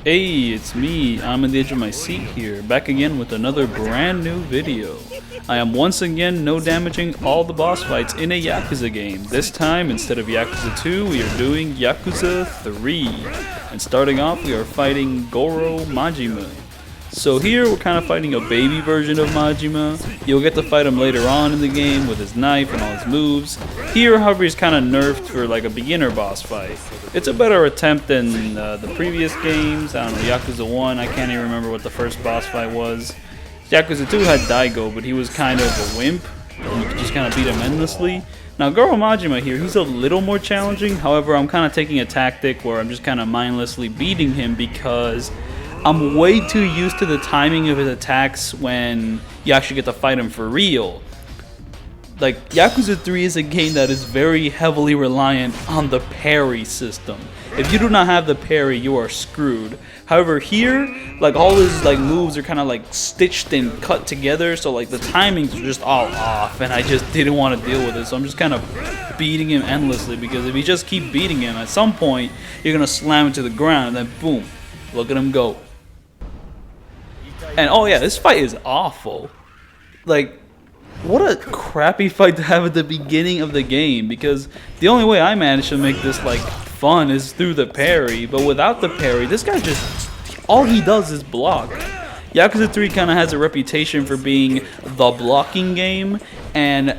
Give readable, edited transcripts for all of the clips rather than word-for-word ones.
Hey, it's me, I'm on the edge of my seat here, back again with another brand new video. I am once again no damaging all the boss fights in a Yakuza game. This time, instead of Yakuza 2, we are doing Yakuza 3. And starting off, we are fighting Goro Majima. So here, we're kind of fighting a baby version of Majima. You'll get to fight him later on in the game with his knife and all his moves. Here, however, he's kind of nerfed for like a beginner boss fight. It's a better attempt than the previous games. I don't know, Yakuza 1, I can't even remember what the first boss fight was. Yakuza 2 had Daigo, but he was kind of a wimp. You could just kind of beat him endlessly. Now, Goro Majima here, he's a little more challenging. However, I'm kind of taking a tactic where I'm just kind of mindlessly beating him because I'm way too used to the timing of his attacks when you actually get to fight him for real. Like, Yakuza 3 is a game that is very heavily reliant on the parry system. If you do not have the parry, you are screwed. However, here, like, all his like moves are kind of like stitched and cut together, so like the timings are just all off, and I just didn't want to deal with it. So I'm just kind of beating him endlessly, because if you just keep beating him, at some point you're gonna slam him to the ground, and then boom, look at him go. And oh yeah, this fight is awful. Like, what a crappy fight to have at the beginning of the game, because the only way I managed to make this like fun is through the parry, but without the parry, this guy just, all he does is block. Yakuza 3 kind of has a reputation for being the blocking game, and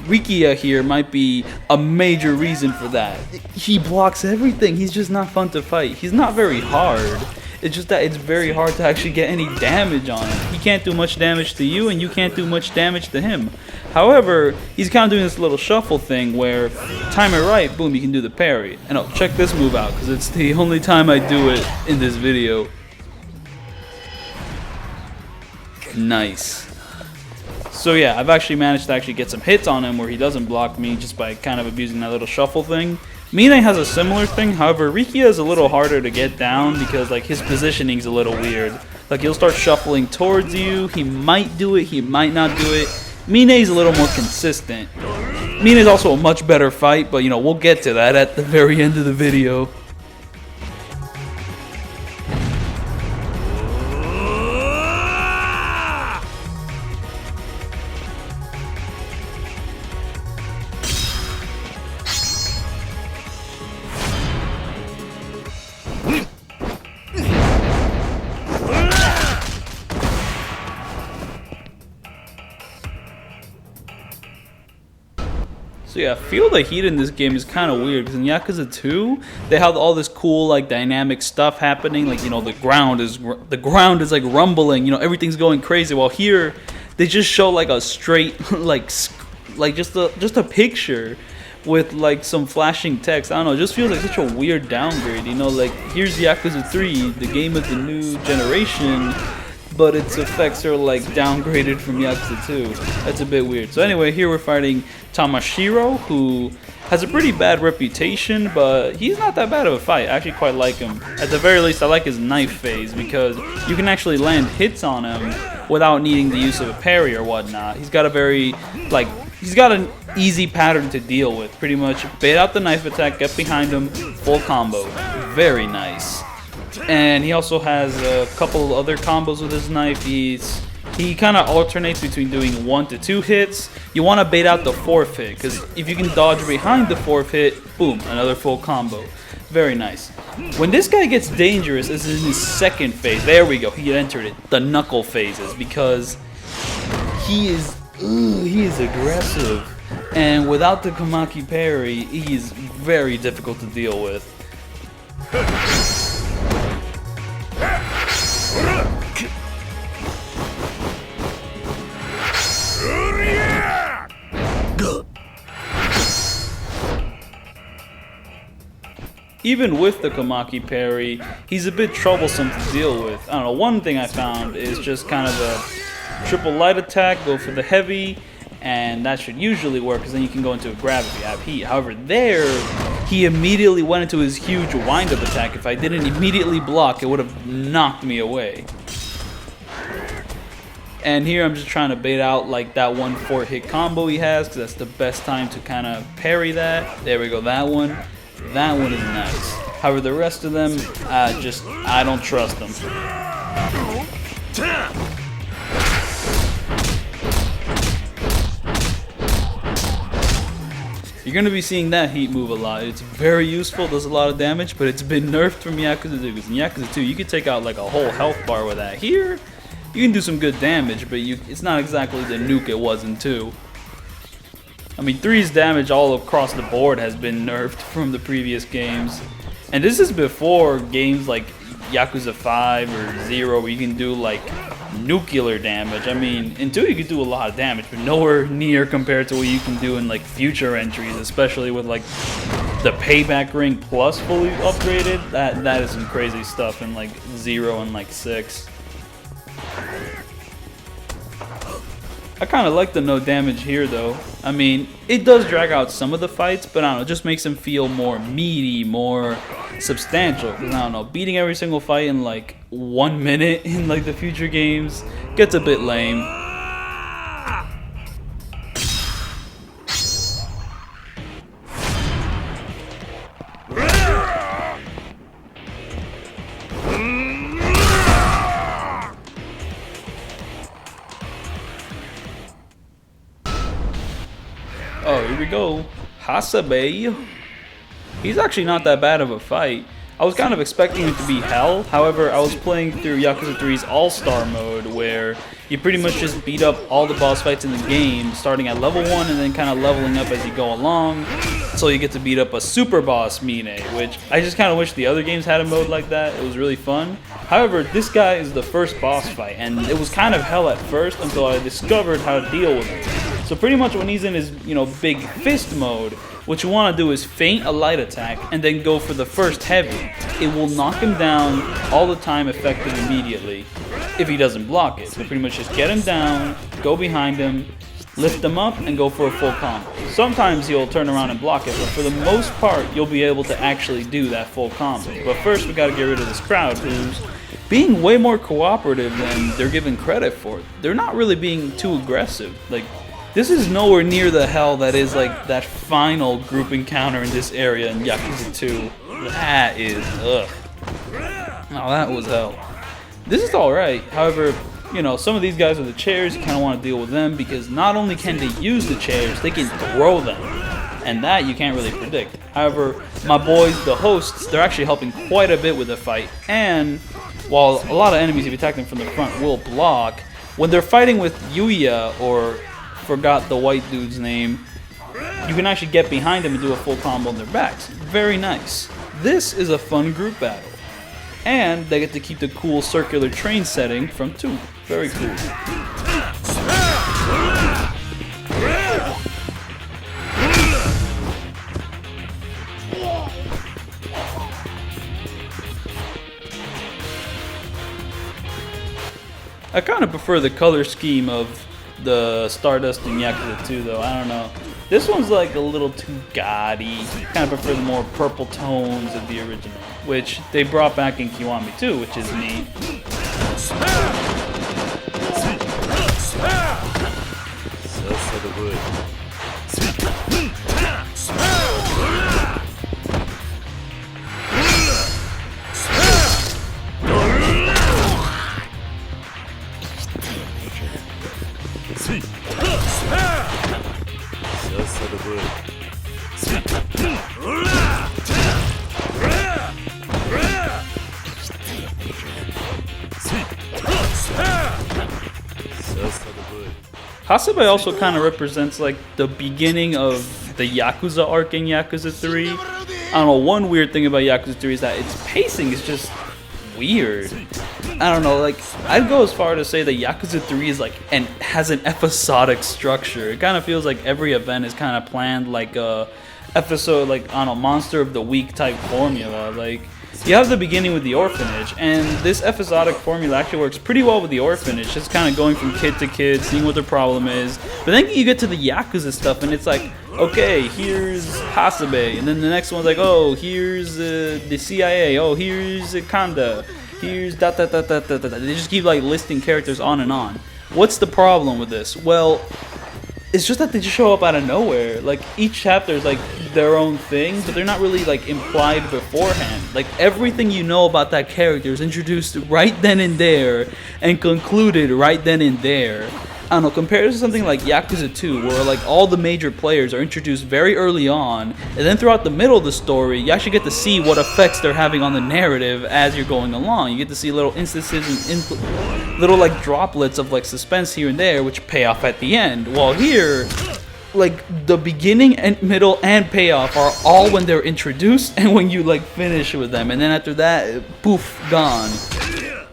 Rikiya here might be a major reason for that. He blocks everything, he's just not fun to fight. He's not very hard. It's just that it's very hard to actually get any damage on him. He can't do much damage to you, and you can't do much damage to him. However, he's kind of doing this little shuffle thing where, time it right, boom, you can do the parry. And oh, check this move out, because it's the only time I do it in this video. Nice. So yeah, I've actually managed to actually get some hits on him where he doesn't block me just by kind of abusing that little shuffle thing. Mine has a similar thing, however, Rikiya is a little harder to get down because like his positioning's a little weird. Like, he'll start shuffling towards you, he might do it, he might not do it. Mine's a little more consistent. Mine's also a much better fight, but you know, we'll get to that at the very end of the video. So yeah, feel the heat in this game is kind of weird, because in Yakuza 2, they have all this cool like dynamic stuff happening, like, you know, the ground is like rumbling, you know, everything's going crazy, while here they just show like a straight like just a picture with like some flashing text. I don't know, it just feels like such a weird downgrade, you know, like here's Yakuza 3, the game of the new generation, but its effects are like downgraded from Yakuza 2. That's a bit weird. So anyway, here we're fighting Tamashiro, who has a pretty bad reputation, but he's not that bad of a fight. I actually quite like him. At the very least, I like his knife phase, because you can actually land hits on him without needing the use of a parry or whatnot. He's got a very, like, he's got an easy pattern to deal with. Pretty much bait out the knife attack, get behind him, full combo. Very nice. And he also has a couple other combos with his knife. He kind of alternates between doing 1 to 2 hits. You want to bait out the 4th hit, because if you can dodge behind the 4th hit, boom, another full combo. Very nice. When this guy gets dangerous, this is his second phase. There we go, he entered it. The knuckle phases, because he is aggressive. And without the Kamaki parry, he is very difficult to deal with. Even with the Kamaki parry, he's a bit troublesome to deal with. I don't know, one thing I found is just kind of a triple light attack, go for the heavy, and that should usually work, because then you can go into a grab if you have heat. However, there, he immediately went into his huge wind-up attack. If I didn't immediately block, it would have knocked me away. And here I'm just trying to bait out like that 1 4-hit combo he has, because that's the best time to kind of parry that. There we go, that one. That one is nice. However, the rest of them, I don't trust them. You're going to be seeing that heat move a lot. It's very useful, does a lot of damage, but it's been nerfed from Yakuza 2. Because in Yakuza 2, you could take out like a whole health bar with that. Here, you can do some good damage, but it's not exactly the nuke it was in 2. I mean, 3's damage all across the board has been nerfed from the previous games. And this is before games like Yakuza 5 or 0 where you can do like nuclear damage. I mean, in 2 you could do a lot of damage, but nowhere near compared to what you can do in like future entries, especially with like the payback ring plus fully upgraded. That is some crazy stuff in like 0 and like 6. I kind of like the no damage here though. I mean, it does drag out some of the fights, but I don't know, it just makes them feel more meaty, more substantial. Because I don't know, beating every single fight in like 1 minute in like the future games gets a bit lame. Oh, here we go. Hasebe. He's actually not that bad of a fight. I was kind of expecting it to be hell. However, I was playing through Yakuza 3's All-Star mode where you pretty much just beat up all the boss fights in the game, starting at level 1 and then kind of leveling up as you go along. So you get to beat up a super boss Mine, which I just kind of wish the other games had a mode like that. It was really fun. However, this guy is the first boss fight, and it was kind of hell at first until I discovered how to deal with him. So pretty much when he's in his, big fist mode, what you want to do is feint a light attack and then go for the first heavy. It will knock him down all the time effective immediately if he doesn't block it. So pretty much just get him down, go behind him, lift him up, and go for a full combo. Sometimes he'll turn around and block it, but for the most part, you'll be able to actually do that full combo. But first, we got to get rid of this crowd who's being way more cooperative than they're given credit for. They're not really being too aggressive. Like, this is nowhere near the hell that is like that final group encounter in this area in Yakuza 2. That is, ugh. Now that was hell. This is alright. However, some of these guys with the chairs, you kind of want to deal with them because not only can they use the chairs, they can throw them. And that you can't really predict. However, my boys, the hosts, they're actually helping quite a bit with the fight. And while a lot of enemies, if you attack them from the front, will block, when they're fighting with Yuya or forgot the white dude's name, you can actually get behind them and do a full combo on their backs. Very nice. This is a fun group battle. And they get to keep the cool circular train setting from 2. Very cool. I kind of prefer the color scheme of the Stardust in Yakuza 2 though, I don't know. This one's like a little too gaudy. Kind of prefer the more purple tones of the original, which they brought back in Kiwami 2, which is neat. Hasebe also kind of represents like the beginning of the Yakuza arc in Yakuza 3. I don't know, one weird thing about Yakuza 3 is that its pacing is just weird. I don't know, like, I'd go as far to say that Yakuza 3 is like, and has an episodic structure. It kind of feels like every event is kind of planned like a episode, like, I don't know, Monster of the Week type formula. Like, you have the beginning with the orphanage, and this episodic formula actually works pretty well with the orphanage, just kind of going from kid to kid, seeing what their problem is. But then you get to the Yakuza stuff, and it's like, okay, here's Hasebe, and then the next one's like, oh, here's the CIA, oh, here's Kanda, here's da da da da da da. They just keep like listing characters on and on. What's the problem with this? Well, It's just that they just show up out of nowhere. Like each chapter is like their own thing, but they're not really like implied beforehand. Like everything you know about that character is introduced right then and there and concluded right then and there. I don't know, compared to something like Yakuza 2, where like all the major players are introduced very early on, and then throughout the middle of the story, you actually get to see what effects they're having on the narrative as you're going along. You get to see little instances and little like droplets of like suspense here and there, which pay off at the end. While here, like the beginning and middle and payoff are all when they're introduced and when you like finish with them, and then after that, poof, gone.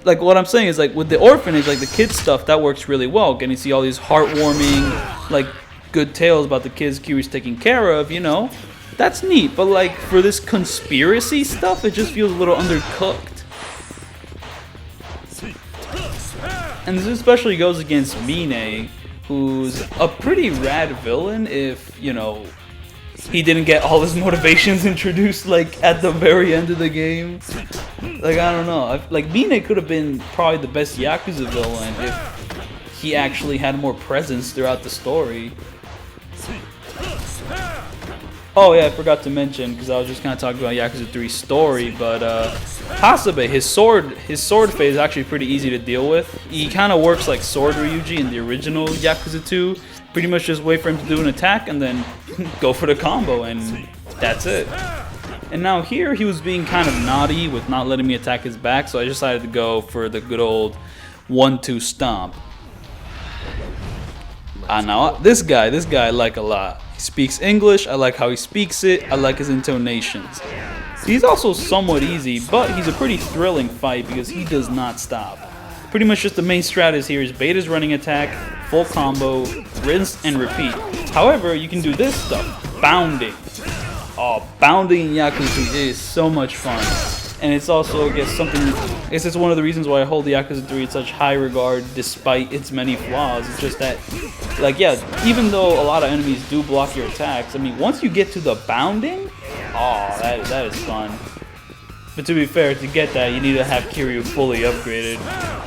Like what I'm saying is like with the orphanage, like the kids stuff, that works really well. Getting to see all these heartwarming, like good tales about the kids Kiryu's taking care of, you know, that's neat. But like for this conspiracy stuff, it just feels a little undercooked. And this especially goes against Mine, who's a pretty rad villain if, you know, he didn't get all his motivations introduced like at the very end of the game. Like I don't know, like Mine could have been probably the best Yakuza villain if he actually had more presence throughout the story. Oh yeah, I forgot to mention, because I was just kind of talking about Yakuza 3's story, but Hasebe, his sword phase is actually pretty easy to deal with. He kind of works like Sword Ryuji in the original Yakuza 2. Pretty much just wait for him to do an attack and then go for the combo, and that's it. And now here he was being kind of naughty with not letting me attack his back, so I decided to go for the good old 1-2 stomp. Now this guy I like a lot. He speaks English, I like how he speaks it, I like his intonations. He's also somewhat easy, but he's a pretty thrilling fight because he does not stop. Pretty much just the main strat here is bait his running attack, full combo, rinse and repeat. However, you can do this stuff, bounding. Oh, bounding in Yakuza 3 is so much fun. And it's also, I guess, something, it's one of the reasons why I hold the Yakuza 3 in such high regard despite its many flaws. It's just that, like, yeah, even though a lot of enemies do block your attacks, I mean, once you get to the bounding, oh, that is fun. But to be fair, to get that, you need to have Kiryu fully upgraded.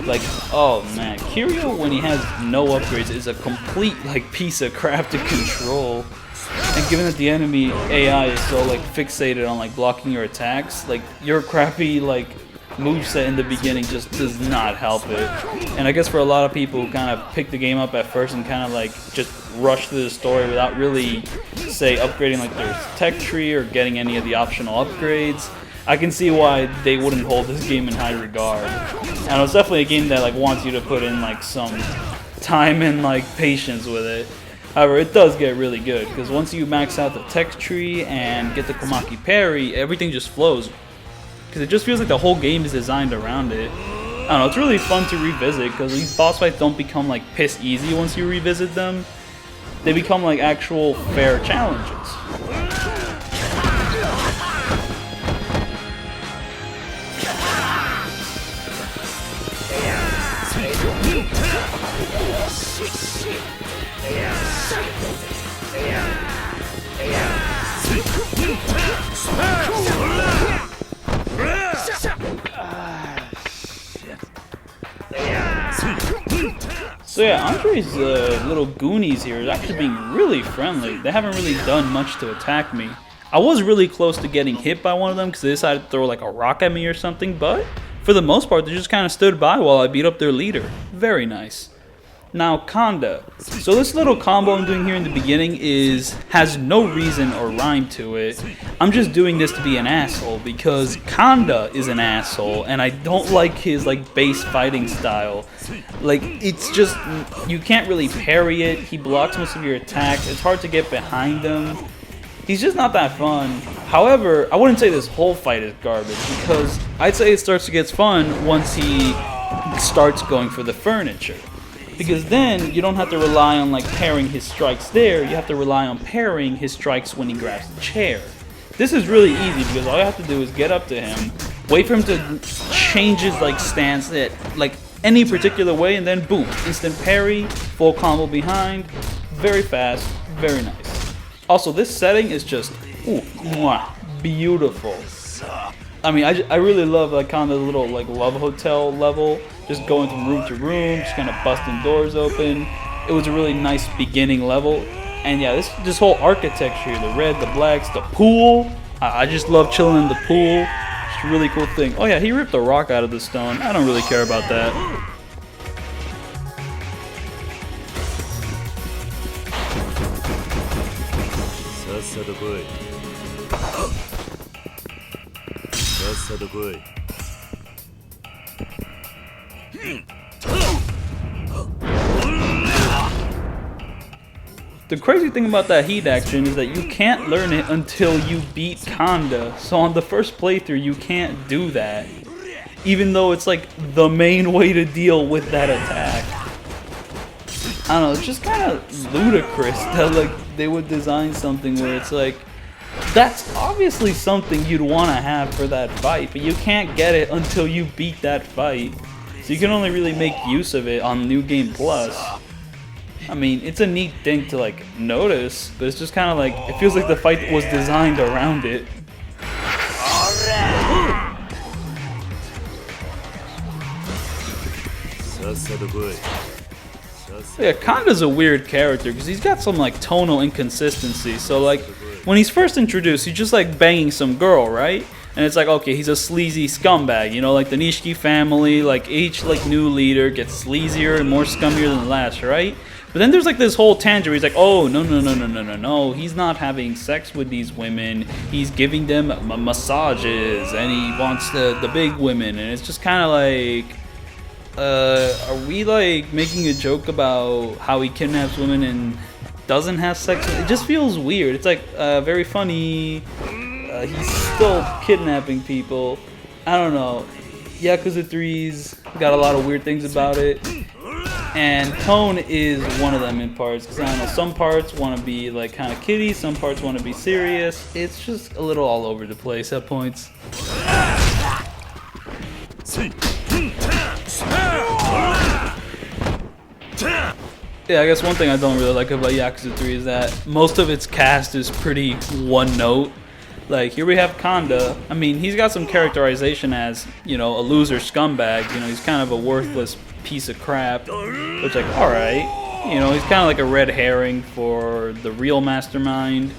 Like, oh man, Kiryu, when he has no upgrades, is a complete, like, piece of crap to control. And given that the enemy AI is so, like, fixated on, like, blocking your attacks, like, your crappy, like, moveset in the beginning just does not help it. And I guess for a lot of people who kind of pick the game up at first and kind of, like, just rush through the story without really, say, upgrading, like, their tech tree or getting any of the optional upgrades, I can see why they wouldn't hold this game in high regard. And it's definitely a game that like wants you to put in like some time and like patience with it. However, it does get really good because once you max out the tech tree and get the Komaki parry, everything just flows. Because it just feels like the whole game is designed around it. I don't know, it's really fun to revisit because these boss fights don't become like piss easy once you revisit them. They become like actual fair challenges. So yeah, Andre's little Goonies here is actually being really friendly. They haven't really done much to attack me. I was really close to getting hit by one of them because they decided to throw like a rock at me or something, but for the most part, they just kind of stood by while I beat up their leader. Very nice. Now, Kanda. So this little combo I'm doing here in the beginning has no reason or rhyme to it. I'm just doing this to be an asshole because Kanda is an asshole and I don't like his like base fighting style. Like, it's just, you can't really parry it. He blocks most of your attacks. It's hard to get behind him. He's just not that fun. However, I wouldn't say this whole fight is garbage because I'd say it starts to get fun once he starts going for the furniture. Because then you don't have to rely on like parrying his strikes there, you have to rely on parrying his strikes when he grabs the chair. This is really easy because all you have to do is get up to him, wait for him to change his like stance at like any particular way, and then boom, instant parry, full combo behind, very fast, very nice. Also, this setting is just ooh, mwah, beautiful. I mean, I really love like kind of the little like love hotel level, just going from room to room, just kind of busting doors open. it was a really nice beginning level. And yeah, this whole architecture, the red, the blacks, the pool. I just love chilling in the pool. It's a really cool thing. Oh yeah, he ripped a rock out of the stone. I don't really care about that. The crazy thing about that heat action is that you can't learn it until you beat Kanda. So on the first playthrough, you can't do that. Even though it's like the main way to deal with that attack. I don't know, it's just kind of ludicrous that like they would design something where it's like, that's obviously something you'd want to have for that fight, but you can't get it until you beat that fight. So you can only really make use of it on New Game Plus. I mean, it's a neat thing to like notice, but it's just kind of like, it feels like the fight was designed around it. Yeah, Kanda's a weird character because he's got some like tonal inconsistency. So like, when he's first introduced, he's just like banging some girl, right? And it's like, okay, he's a sleazy scumbag, you know, like the Nishiki family, like each like new leader gets sleazier and more scummier than the last, right? But then there's like this whole tangent where he's like, oh, no, he's not having sex with these women, he's giving them massages, and he wants the big women, and it's just kind of like, are we like making a joke about how he kidnaps women and doesn't have sex? It just feels weird. It's like very funny. He's still kidnapping people. I don't know. Yakuza 3's got a lot of weird things about it. And tone is one of them in parts. Because I don't know, some parts want to be like kind of kiddie, some parts want to be serious. It's just a little all over the place at points. Yeah, I guess one thing I don't really like about Yakuza 3 is that most of its cast is pretty one note. Like, here we have Kanda. I mean, he's got some characterization as, you know, a loser scumbag. You know, he's kind of a worthless piece of crap. Which, like, alright. You know, he's kind of like a red herring for the real mastermind.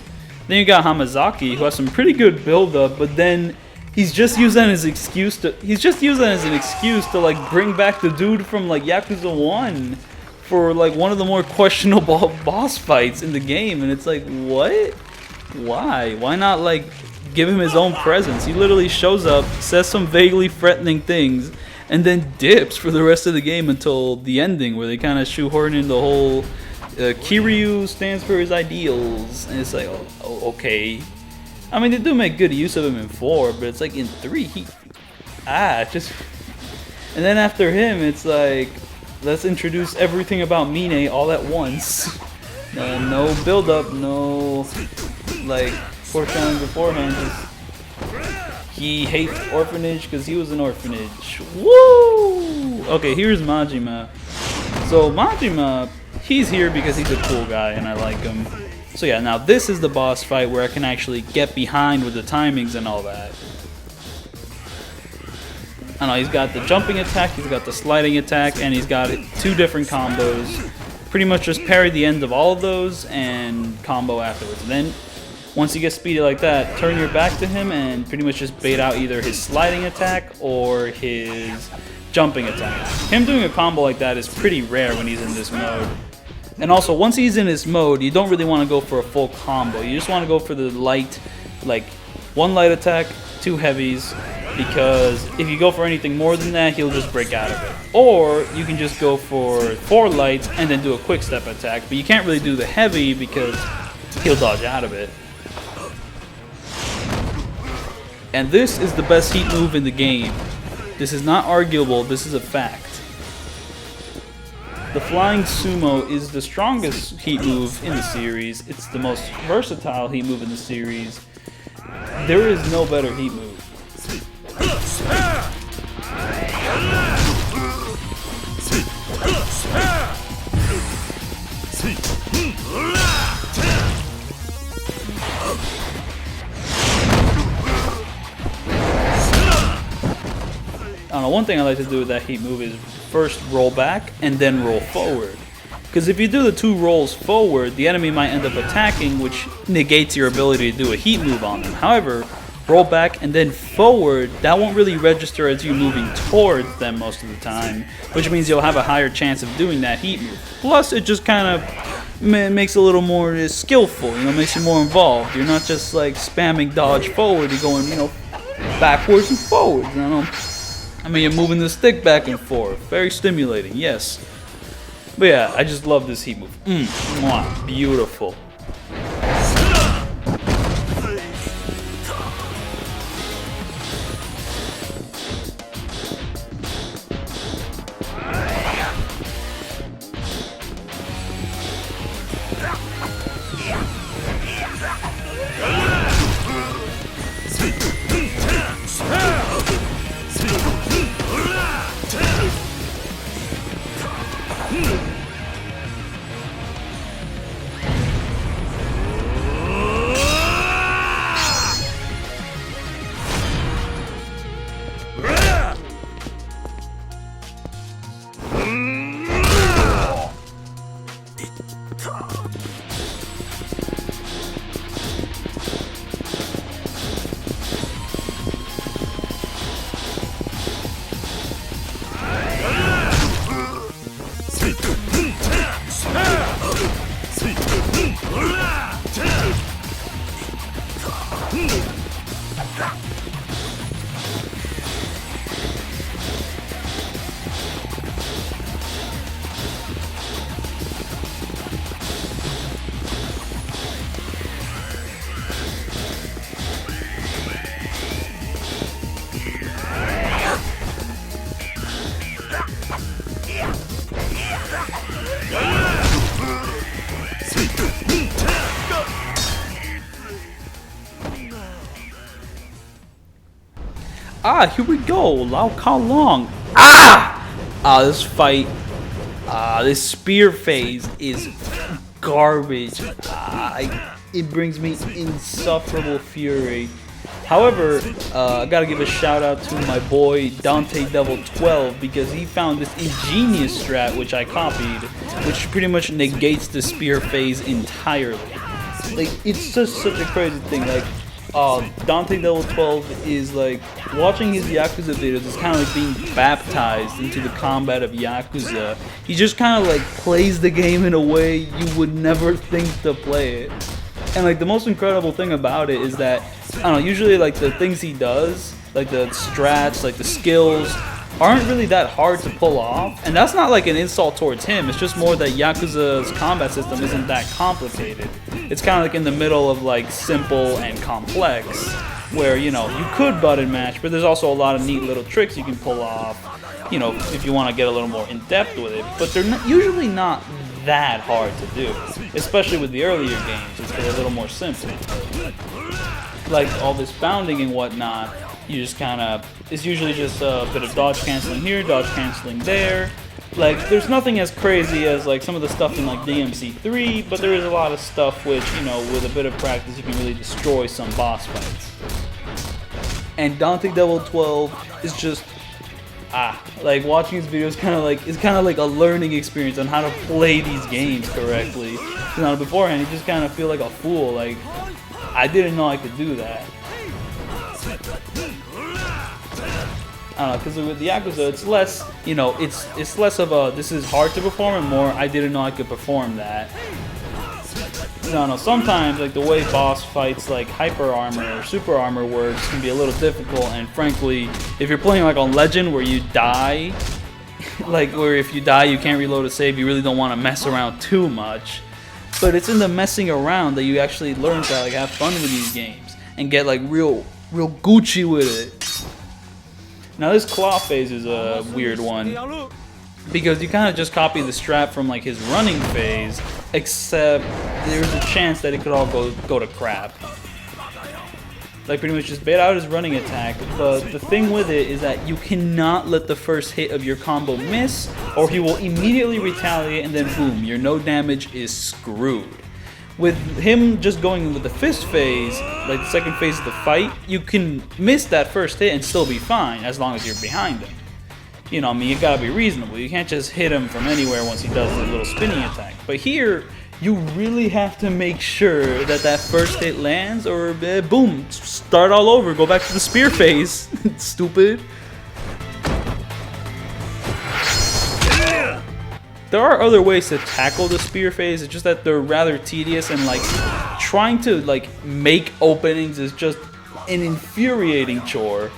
Then you got Hamazaki, who has some pretty good build-up, but then he's just using that as an excuse to, like, bring back the dude from, like, Yakuza 1 for, like, one of the more questionable boss fights in the game. And it's like, what? Why? Why not, like, give him his own presence? He literally shows up, says some vaguely threatening things, and then dips for the rest of the game until the ending, where they kind of shoehorn in the whole Kiryu stands for his ideals. And it's like, oh, okay. I mean, they do make good use of him in 4, but it's like in 3, just... And then after him, it's like, let's introduce everything about Mine all at once. No build-up, no... like foreshadowing beforehand. Just, he hates orphanage because he was an orphanage. Woo! Okay, here's Majima. So Majima, he's here because he's a cool guy and I like him. So yeah, now this is the boss fight where I can actually get behind with the timings and all that. I know he's got the jumping attack, he's got the sliding attack, and he's got 2 different combos. Pretty much just parry the end of all of those and combo afterwards. And then once you get speedy like that, turn your back to him and pretty much just bait out either his sliding attack or his jumping attack. Him doing a combo like that is pretty rare when he's in this mode. And also, once he's in this mode, you don't really want to go for a full combo. You just want to go for the light, like 1 light attack, 2 heavies, because if you go for anything more than that, he'll just break out of it. Or you can just go for 4 lights and then do a quick step attack, but you can't really do the heavy because he'll dodge out of it. And this is the best heat move in the game. This is not arguable, this is a fact. The flying sumo is the strongest heat move in the series. It's the most versatile heat move in the series. There is no better heat move. I don't know, one thing I like to do with that heat move is first roll back and then roll forward. Because if you do the 2 rolls forward, the enemy might end up attacking, which negates your ability to do a heat move on them. However, roll back and then forward, that won't really register as you moving towards them most of the time, which means you'll have a higher chance of doing that heat move. Plus, it just kind of makes it a little more skillful, makes you more involved. You're not just like spamming dodge forward, you're going, backwards and forwards, I mean, you're moving the stick back and forth. Very stimulating, yes. But yeah, I just love this heat move. Mwah, beautiful. Here we go. Lau Ka Long. This fight, this spear phase is garbage. It brings me insufferable fury. However, I gotta give a shout out to my boy Dante Devil 12 because he found this ingenious strat which I copied, which pretty much negates the spear phase entirely. Like, it's just such a crazy thing. Like, Dante Devil 12 is like, watching his Yakuza videos is kind of like being baptized into the combat of Yakuza. He just kind of like plays the game in a way you would never think to play it. And like the most incredible thing about it is that, I don't know, usually like the things he does, like the strats, like the skills, aren't really that hard to pull off. And that's not like an insult towards him, it's just more that Yakuza's combat system isn't that complicated. It's kind of like in the middle of like simple and complex, where, you could button mash, but there's also a lot of neat little tricks you can pull off, if you want to get a little more in depth with it. But they're usually not that hard to do, especially with the earlier games, which are a little more simple. Like all this bounding and whatnot, you just kind of, it's usually just a bit of dodge canceling here, dodge canceling there. Like, there's nothing as crazy as like some of the stuff in like DMC3, but there is a lot of stuff which, with a bit of practice you can really destroy some boss fights. And Dante Devil 12 is just, like watching his videos is kind of like a learning experience on how to play these games correctly. Beforehand you just kind of feel like a fool, like I didn't know I could do that. I don't know, because with the Yakuza, it's less, it's less of a, this is hard to perform, and more, I didn't know I could perform that. No, sometimes, like, the way boss fights, like, hyper armor or super armor works can be a little difficult, and frankly, if you're playing, like, on Legend, where you die, like, where if you die, you can't reload a save, you really don't want to mess around too much. But it's in the messing around that you actually learn to, like, have fun with these games, and get, like, real Gucci with it. Now this claw phase is a weird one, because you kind of just copy the strat from like his running phase, except there's a chance that it could all go to crap. Like pretty much just bait out his running attack, but the thing with it is that you cannot let the first hit of your combo miss, or he will immediately retaliate and then boom, your no damage is screwed. With him just going with the fist phase, like the second phase of the fight, you can miss that first hit and still be fine as long as you're behind him. you know, I mean, you gotta be reasonable. You can't just hit him from anywhere once he does the little spinning attack. But here, you really have to make sure that that first hit lands, or boom, start all over, go back to the spear phase. Stupid. There are other ways to tackle the spear phase, it's just that they're rather tedious, and like trying to like make openings is just an infuriating chore.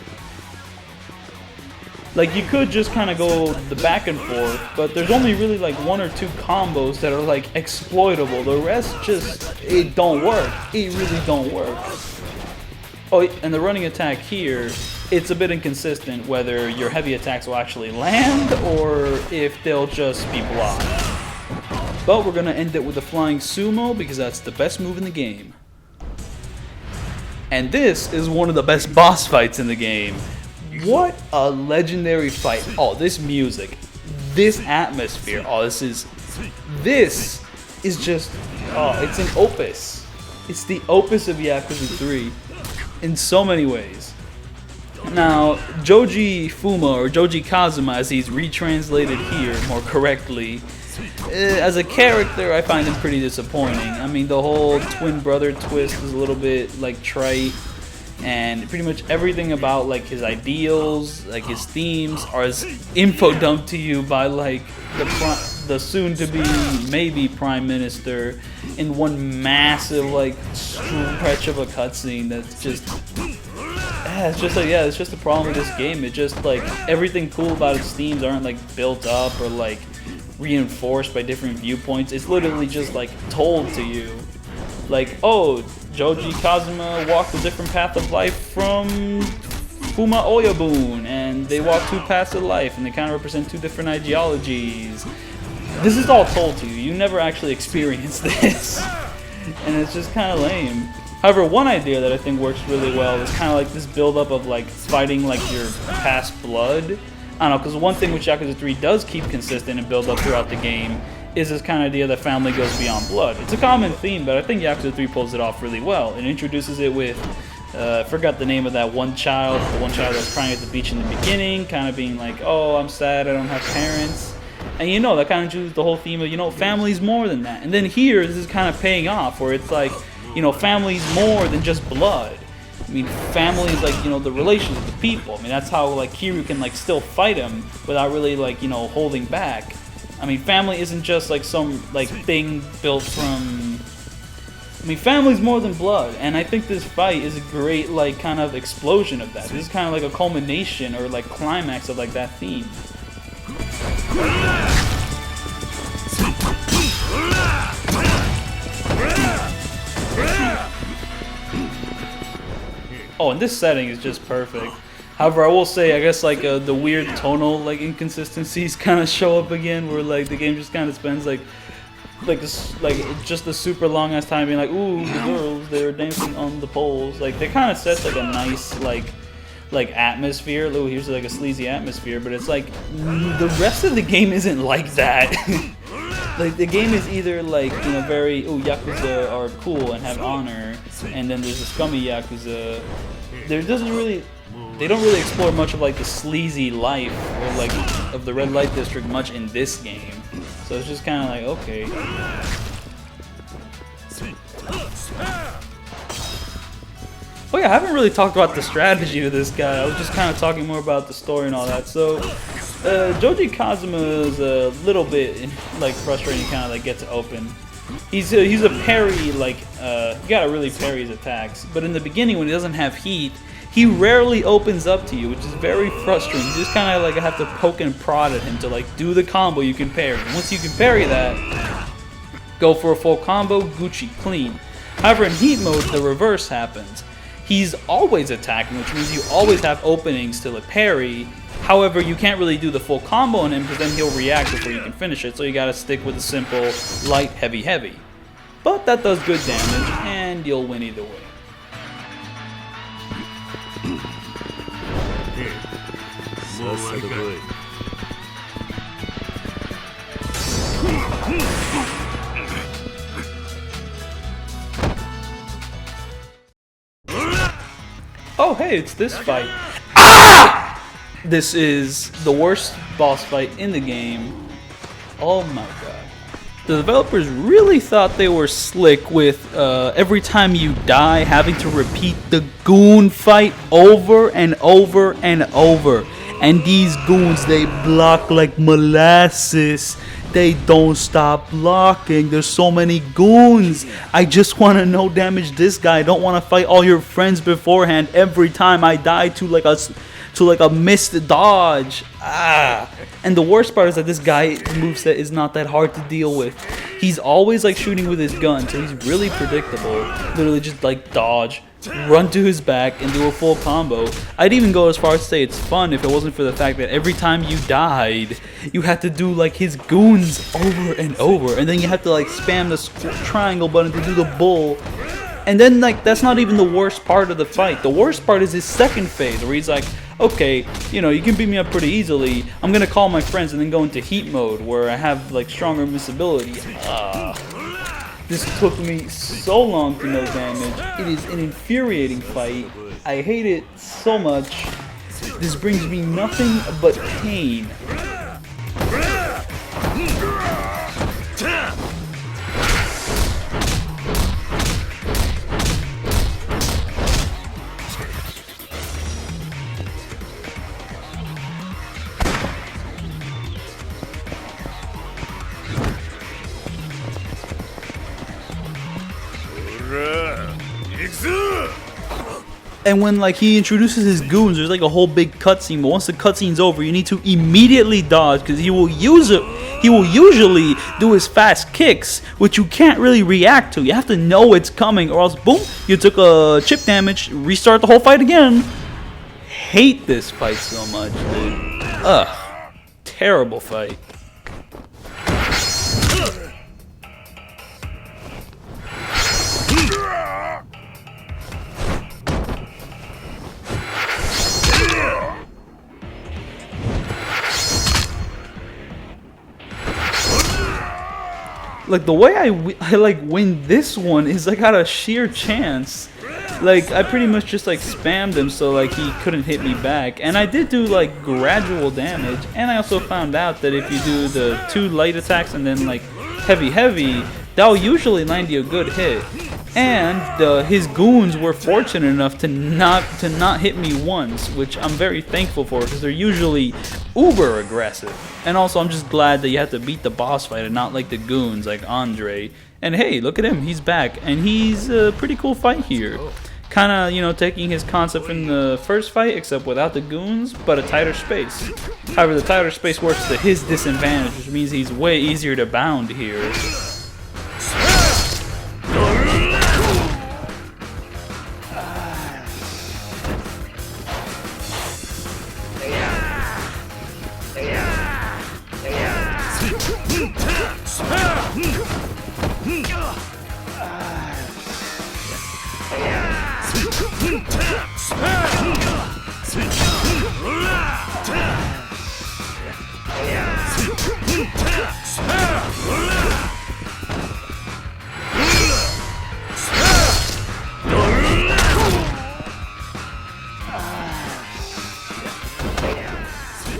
Like, you could just kind of go the back and forth, but there's only really like 1 or 2 combos that are like exploitable. The rest just, it don't work. It really don't work. Oh, and the running attack here, it's a bit inconsistent whether your heavy attacks will actually land or if they'll just be blocked. But we're gonna end it with a flying sumo because that's the best move in the game. And this is one of the best boss fights in the game. What a legendary fight. Oh, this music, this atmosphere, oh, this is just, oh, it's an opus. It's the opus of Yakuza 3 in so many ways. Now, Joji Fuma, or Joji Kazama as he's retranslated here more correctly, as a character I find him pretty disappointing. I mean, the whole twin brother twist is a little bit like trite. And pretty much everything about like his ideals, like his themes, are as info dumped to you by like the soon-to-be maybe prime minister in one massive like stretch of a cutscene. That's just, it's just like, yeah, it's just the problem with this game. It just like everything cool about its themes aren't like built up or like reinforced by different viewpoints. It's literally just like told to you, like, oh, Joji Kazama walked a different path of life from Fuma Oyabun, and they walk 2 paths of life, and they kind of represent 2 different ideologies. This is all told to you. You never actually experience this, and it's just kind of lame. However, one idea that I think works really well is kind of like this build-up of like fighting like your past blood. I don't know, because one thing which Yakuza 3 does keep consistent and build up throughout the game is this kind of idea that family goes beyond blood. It's a common theme, but I think Yakuza 3 pulls it off really well. It introduces it with, I forgot the name of that one child, the one child that was crying at the beach in the beginning, kind of being like, oh, I'm sad, I don't have parents. And you know, that kind of introduces the whole theme of, you know, family's more than that. And then here, this is kind of paying off, where it's like, you know, family's more than just blood. I mean, family is like, you know, the relations with the people. I mean, that's how like Kiryu can like still fight him without really like, you know, holding back. I mean, family isn't just like some like thing built from, I mean, family's more than blood, and I think this fight is a great like kind of explosion of that. This is kind of like a culmination or like climax of like that theme. Oh, and this setting is just perfect. However, I will say, I guess like the weird tonal like inconsistencies kind of show up again, where like the game just kind of spends like just a super long ass time being like, ooh, the girls, they're dancing on the poles. Like, they kind of sets like a nice like atmosphere. Ooh, here's like a sleazy atmosphere, but it's like the rest of the game isn't like that. Like, the game is either like, you know, very, ooh, Yakuza are cool and have honor, and then there's a scummy Yakuza. They don't really explore much of like the sleazy life or like of the red light district much in this game. So it's just kind of like, okay. Oh yeah, I haven't really talked about the strategy of this guy. I was just kind of talking more about the story and all that. So Joji Kazama is a little bit like frustrating to kind of like get to open. He's a parry, like you gotta really parry his attacks. But in the beginning, when he doesn't have heat, he rarely opens up to you, which is very frustrating. You just kind of like have to poke and prod at him to like do the combo you can parry. And once you can parry that, go for a full combo, Gucci, clean. However, in heat mode, the reverse happens. He's always attacking, which means you always have openings to parry. However, you can't really do the full combo on him because then he'll react before you can finish it. So you gotta stick with a simple light, heavy, heavy. But that does good damage, and you'll win either way. Oh hey, it's this fight. Ah! This is the worst boss fight in the game. Oh my god. The developers really thought they were slick with every time you die having to repeat the goon fight over and over and over. And these goons, they block like molasses. They don't stop blocking. There's so many goons. I just want to no damage this guy. I don't want to fight all your friends beforehand every time I die to like a missed dodge. And the worst part is that this guy's moveset is not that hard to deal with. He's always like shooting with his gun, so he's really predictable. Literally just like dodge, run to his back, and do a full combo. I'd even go as far as to say it's fun if it wasn't for the fact that every time you died, you had to do like his goons over and over, and then you have to like spam the triangle button to do the bull. And then like that's not even the worst part of the fight. The worst part is his second phase where he's like, okay, you know, you can beat me up pretty easily. I'm gonna call my friends and then go into heat mode where I have like stronger invincibility. This took me so long to no damage. It is an infuriating fight. I hate it so much. This brings me nothing but pain. And when like he introduces his goons, there's like a whole big cutscene. But once the cutscene's over, you need to immediately dodge because he will use it. He will usually do his fast kicks, which you can't really react to. You have to know it's coming, or else boom, you took a chip damage. Restart the whole fight again. Hate this fight so much, dude. Terrible fight. Like the way I like win this one is like out of sheer chance. Like I pretty much just like spammed him so like he couldn't hit me back, and I did do like gradual damage. And I also found out that if you do the 2 light attacks and then like heavy, that'll usually land you a good hit. And his goons were fortunate enough to not hit me once, which I'm very thankful for because they're usually uber aggressive. And also I'm just glad that you have to beat the boss fight and not like the goons like Andre. And hey, look at him, he's back, and he's a pretty cool fight here. Kind of, you know, taking his concept from the first fight, except without the goons, but a tighter space. However, the tighter space works to his disadvantage, which means he's way easier to bound here.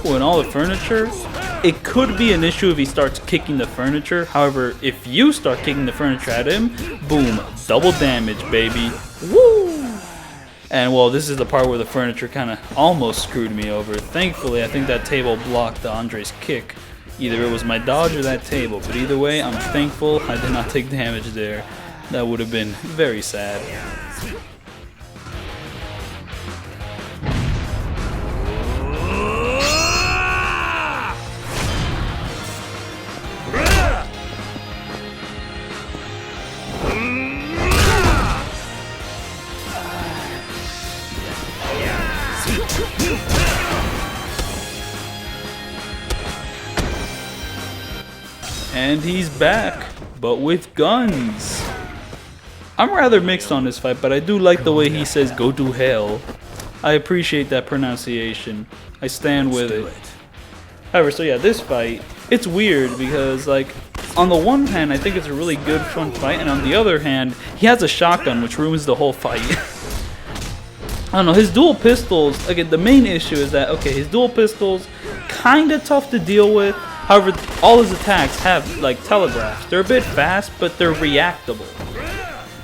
And all the furniture, it could be an issue if he starts kicking the furniture. However, if you start kicking the furniture at him, boom, double damage, baby. Woo! And well, this is the part where the furniture kind of almost screwed me over. Thankfully, I think that table blocked Andre's kick. Either it was my dodge or that table, but either way, I'm thankful I did not take damage there. That would have been very sad. And he's back, but with guns. I'm rather mixed on this fight, but I do like the way he says "go to hell." I appreciate that pronunciation. I stand with it. However, so yeah, this fight, it's weird because like, on the one hand, I think it's a really good, fun fight, and on the other hand, he has a shotgun, which ruins the whole fight. I don't know, his dual pistols, again, the main issue is that, okay, his dual pistols, kind of tough to deal with. However, all his attacks have, like, telegraphs. They're a bit fast, but they're reactable.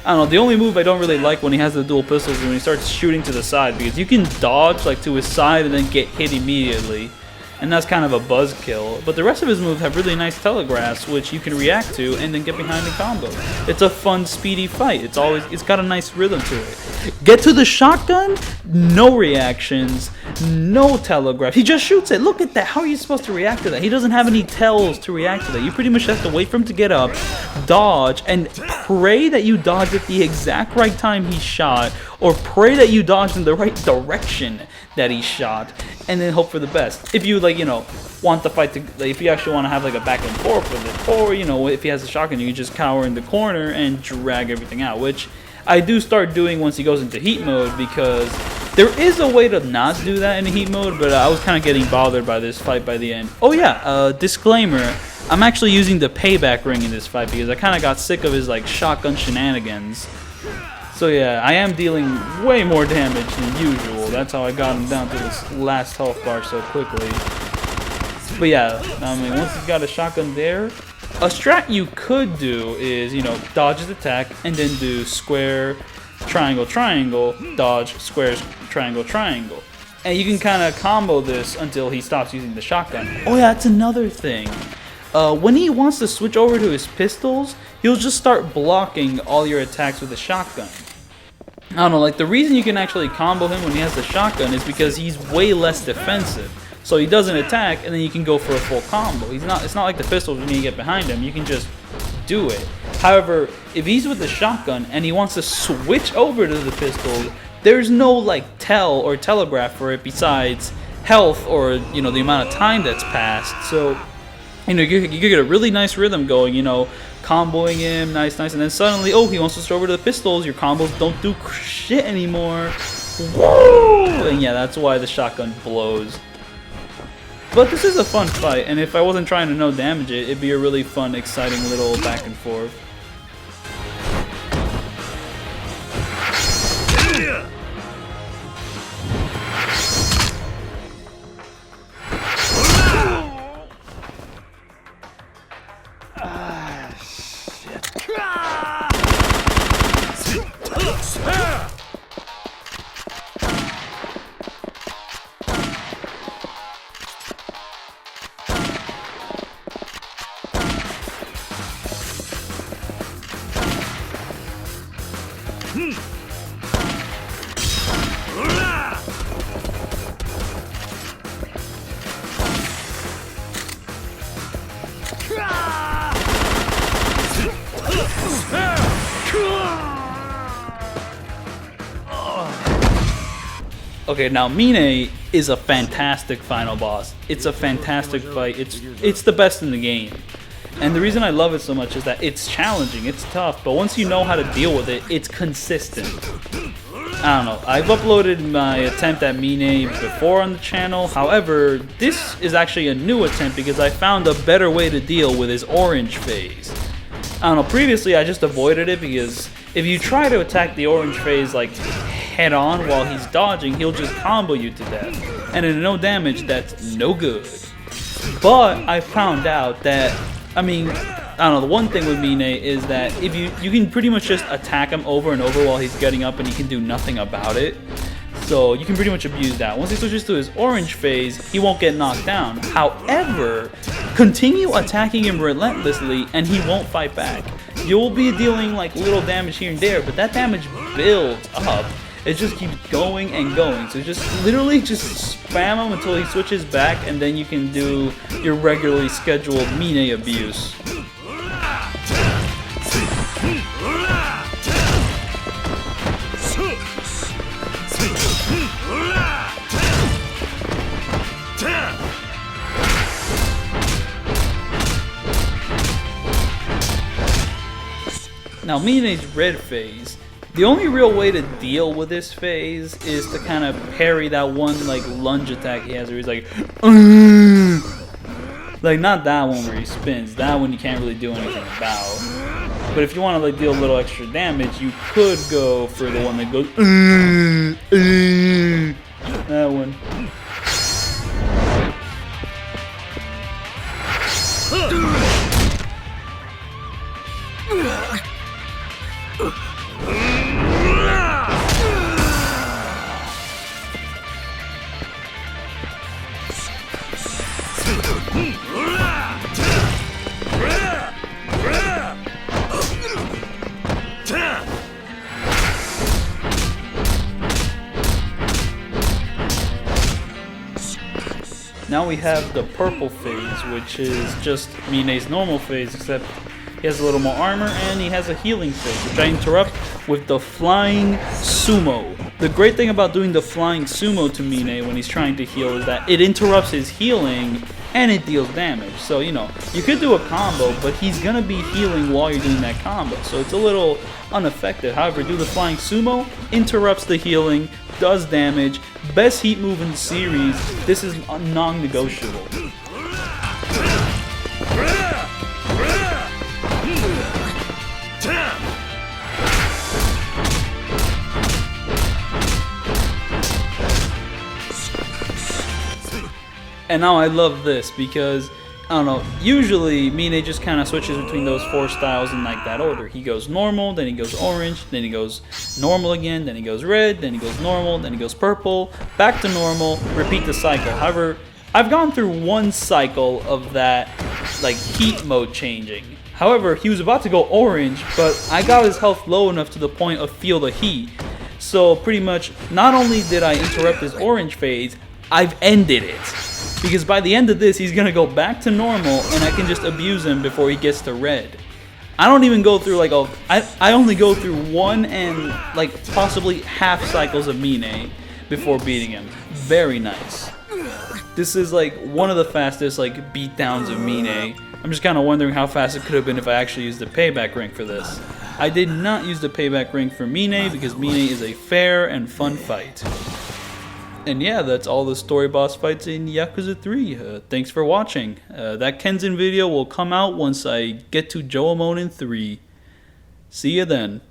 I don't know, the only move I don't really like when he has the dual pistols is when he starts shooting to the side, because you can dodge, like, to his side and then get hit immediately. And that's kind of a buzzkill. But the rest of his moves have really nice telegraphs, which you can react to and then get behind the combo. It's a fun, speedy fight. It's got a nice rhythm to it. Get to the shotgun, no reactions, no telegraph. He just shoots it. Look at that. How are you supposed to react to that? He doesn't have any tells to react to that. You pretty much have to wait for him to get up, dodge, and pray that you dodge at the exact right time he shot, or pray that you dodge in the right direction that he shot, and then hope for the best. If you, like, you know, want the fight to, like, if you actually want to have like a back and forth with it, or, you know, if he has a shotgun, you can just cower in the corner and drag everything out, which I do start doing once he goes into heat mode, because there is a way to not do that in heat mode, but I was kind of getting bothered by this fight by the end. Oh yeah, disclaimer, I'm actually using the payback ring in this fight because I kind of got sick of his, like, shotgun shenanigans. So yeah, I am dealing way more damage than usual. That's how I got him down to this last health bar so quickly. But yeah, I mean, once he's got a shotgun there, a strat you could do is, you know, dodge his attack and then do square, triangle, triangle, dodge, square, triangle, triangle. And you can kind of combo this until he stops using the shotgun. Oh yeah, that's another thing. When he wants to switch over to his pistols, he'll just start blocking all your attacks with a shotgun. I don't know, like, the reason you can actually combo him when he has the shotgun is because he's way less defensive. So he doesn't attack, and then you can go for a full combo. It's not like the pistols when you get behind him. You can just do it. However, if he's with the shotgun and he wants to switch over to the pistol, there's no, like, tell or telegraph for it besides health or, you know, the amount of time that's passed. So, you know, you get a really nice rhythm going, you know, comboing him, nice, and then suddenly, oh, he wants to switch over to the pistols, your combos don't do shit anymore. Whoa! And yeah, that's why the shotgun blows. But this is a fun fight, and if I wasn't trying to no damage it, it'd be a really fun, exciting little back and forth. Okay, now Mine is a fantastic final boss. It's a fantastic fight. It's the best in the game. And the reason I love it so much is that it's challenging, it's tough, but once you know how to deal with it, it's consistent. I don't know, I've uploaded my attempt at Mine before on the channel. However, this is actually a new attempt because I found a better way to deal with his orange phase. I don't know, previously I just avoided it because if you try to attack the orange phase like head on while he's dodging, he'll just combo you to death. And at no damage, that's no good. But I found out that, I mean, I don't know, the one thing with Mine is that if you can pretty much just attack him over and over while he's getting up and he can do nothing about it. So you can pretty much abuse that. Once he switches to his orange phase, he won't get knocked down. However, continue attacking him relentlessly and he won't fight back. You'll be dealing like little damage here and there, but that damage builds up. It just keeps going and going. So just literally just spam him until he switches back, and then you can do your regularly scheduled Mine abuse. Now Mine's red phase. The only real way to deal with this phase is to kind of parry that one like lunge attack he has where he's like, like not that one where he spins. That one you can't really do anything about. But if you want to like deal a little extra damage, you could go for the one that goes That one. Now we have the purple phase, which is just Mine's normal phase, except he has a little more armor and he has a healing phase, which I interrupt with the flying sumo. The great thing about doing the flying sumo to Mine when he's trying to heal is that it interrupts his healing and it deals damage. So, you know, you could do a combo, but he's gonna be healing while you're doing that combo, so it's a little ineffective. However, do the flying sumo, interrupts the healing, does damage, best heat move in the series. This is non-negotiable. And now I love this because, I don't know, usually Mine just kind of switches between those 4 styles in like that order. He goes normal, then he goes orange, then he goes normal again, then he goes red, then he goes normal, then he goes purple, back to normal, repeat the cycle. However, I've gone through one cycle of that like heat mode changing. However, he was about to go orange, but I got his health low enough to the point of feel the heat. So pretty much, not only did I interrupt his orange phase, I've ended it. Because by the end of this, he's going to go back to normal, and I can just abuse him before he gets to red. I don't even go through, like, I only go through 1 and, like, possibly half cycles of Mine before beating him. Very nice. This is, like, one of the fastest, like, beatdowns of Mine. I'm just kind of wondering how fast it could have been if I actually used the payback ring for this. I did not use the payback ring for Mine because Mine is a fair and fun fight. And yeah, that's all the story boss fights in Yakuza 3. Thanks for watching. That Kenzin video will come out once I get to Joamonin 3. See you then.